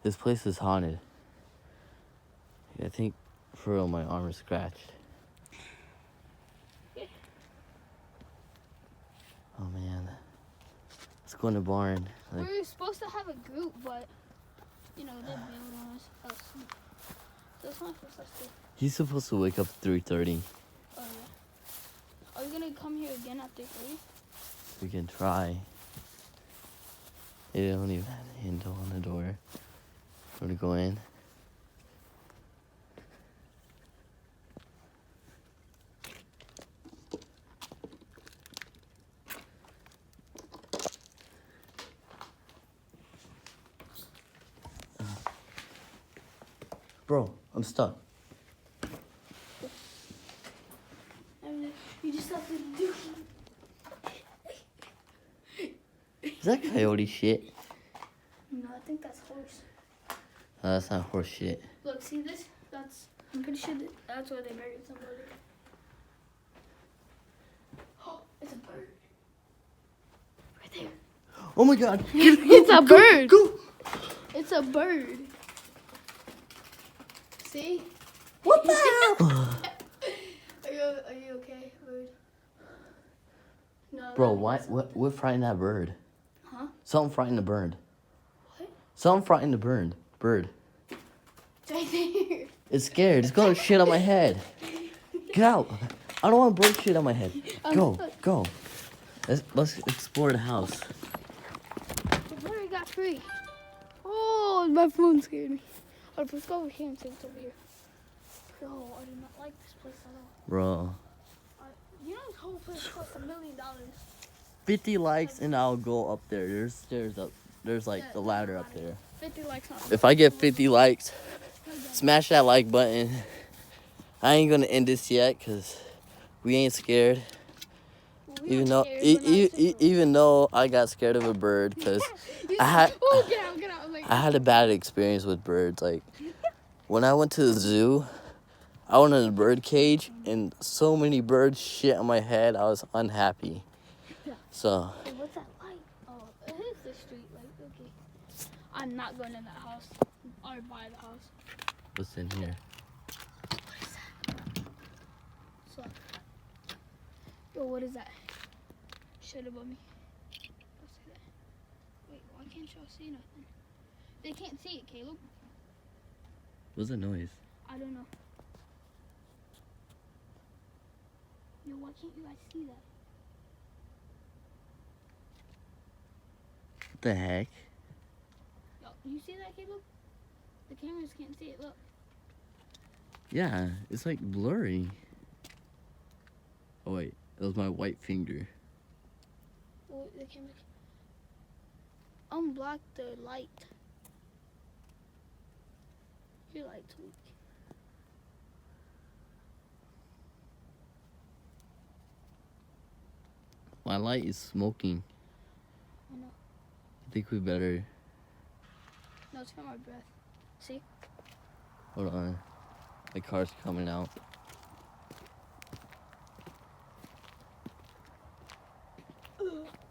This place is haunted. I think for real my arm is scratched. Oh man. Let's go in the barn. We were supposed to have a group, but you know, they bailed on us. So it's not for us to. He's supposed to wake up at 3:30. Oh yeah. Are we gonna come here again at 3:30? We can try. They don't even have a handle on the door. I'm gonna go in. Bro, I'm stuck. You just have to do. Is that coyote shit? No, I think that's horse. That's not horse shit. Look, see this? I'm pretty sure that's where they buried somebody. Oh, it's a bird. Right there. Oh my god. It's a bird. Go. It's a bird. See? What the hell? Are you okay, bird? No. Bro, what frightened that bird? Huh? Something frightened the bird. What? Something frightened the bird. It's right there. It's scared. It's going to shit on my head. Get out. I don't want bird shit on my head. Go. Let's explore the house. The bird got free. Oh, my phone scared me. Oh, let's go over here and see what's over here. Oh, I do not like this place at all. Bro. You know this whole place costs $1 million. 50 likes and I'll go up there. There's stairs up. There's like the ladder up there. 50 likes. If I get 50 likes, smash that like button. I ain't gonna end this yet because we ain't scared. Even though I got scared of a bird because I had Get out. Like, I had a bad experience with birds. Like when I went to the zoo, I went in a bird cage and so many birds shit on my head. I was unhappy. So. Hey, what's that light? Oh, it is the street light. Okay. I'm not going in that house or by the house. What's in here? What is that? So, yo, what is that? Shut above me. Don't see that. Wait, why can't y'all see nothing? They can't see it, Caleb. What's the noise? I don't know. Yo, why can't you guys see that? What the heck? Yo, you see that, Caleb? The cameras can't see it. Look. Yeah, it's like blurry. Oh wait, it was my white finger. Oh, the camera. Unblock the light. Your light's weak. My light is smoking. I know. I think we better. No, it's from my breath. See? Hold on. My car's coming out.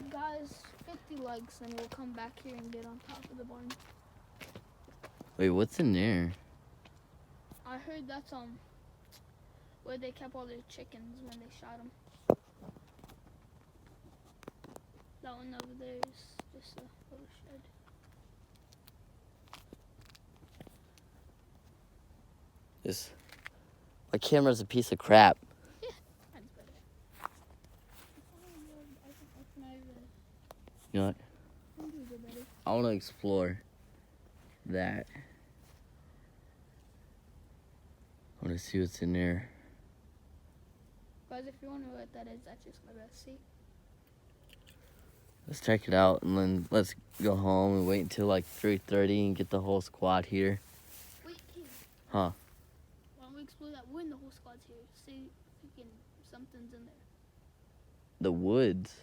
Guys, 50 likes and we'll come back here and get on top of the barn. Wait, what's in there? I heard that's where they kept all their chickens when they shot them. That one over there is just a little shed. My camera's a piece of crap. Yeah, that's better. You know what? I want to explore that. I want to see what's in there. Guys, if you wonder what that is, that's just my breath. See? Let's check it out and then let's go home and wait until like 3:30 and get the whole squad here. Wait, Caleb. Huh? Why don't we explore that wood and the whole squad's here? See if we can, something's in there. The woods.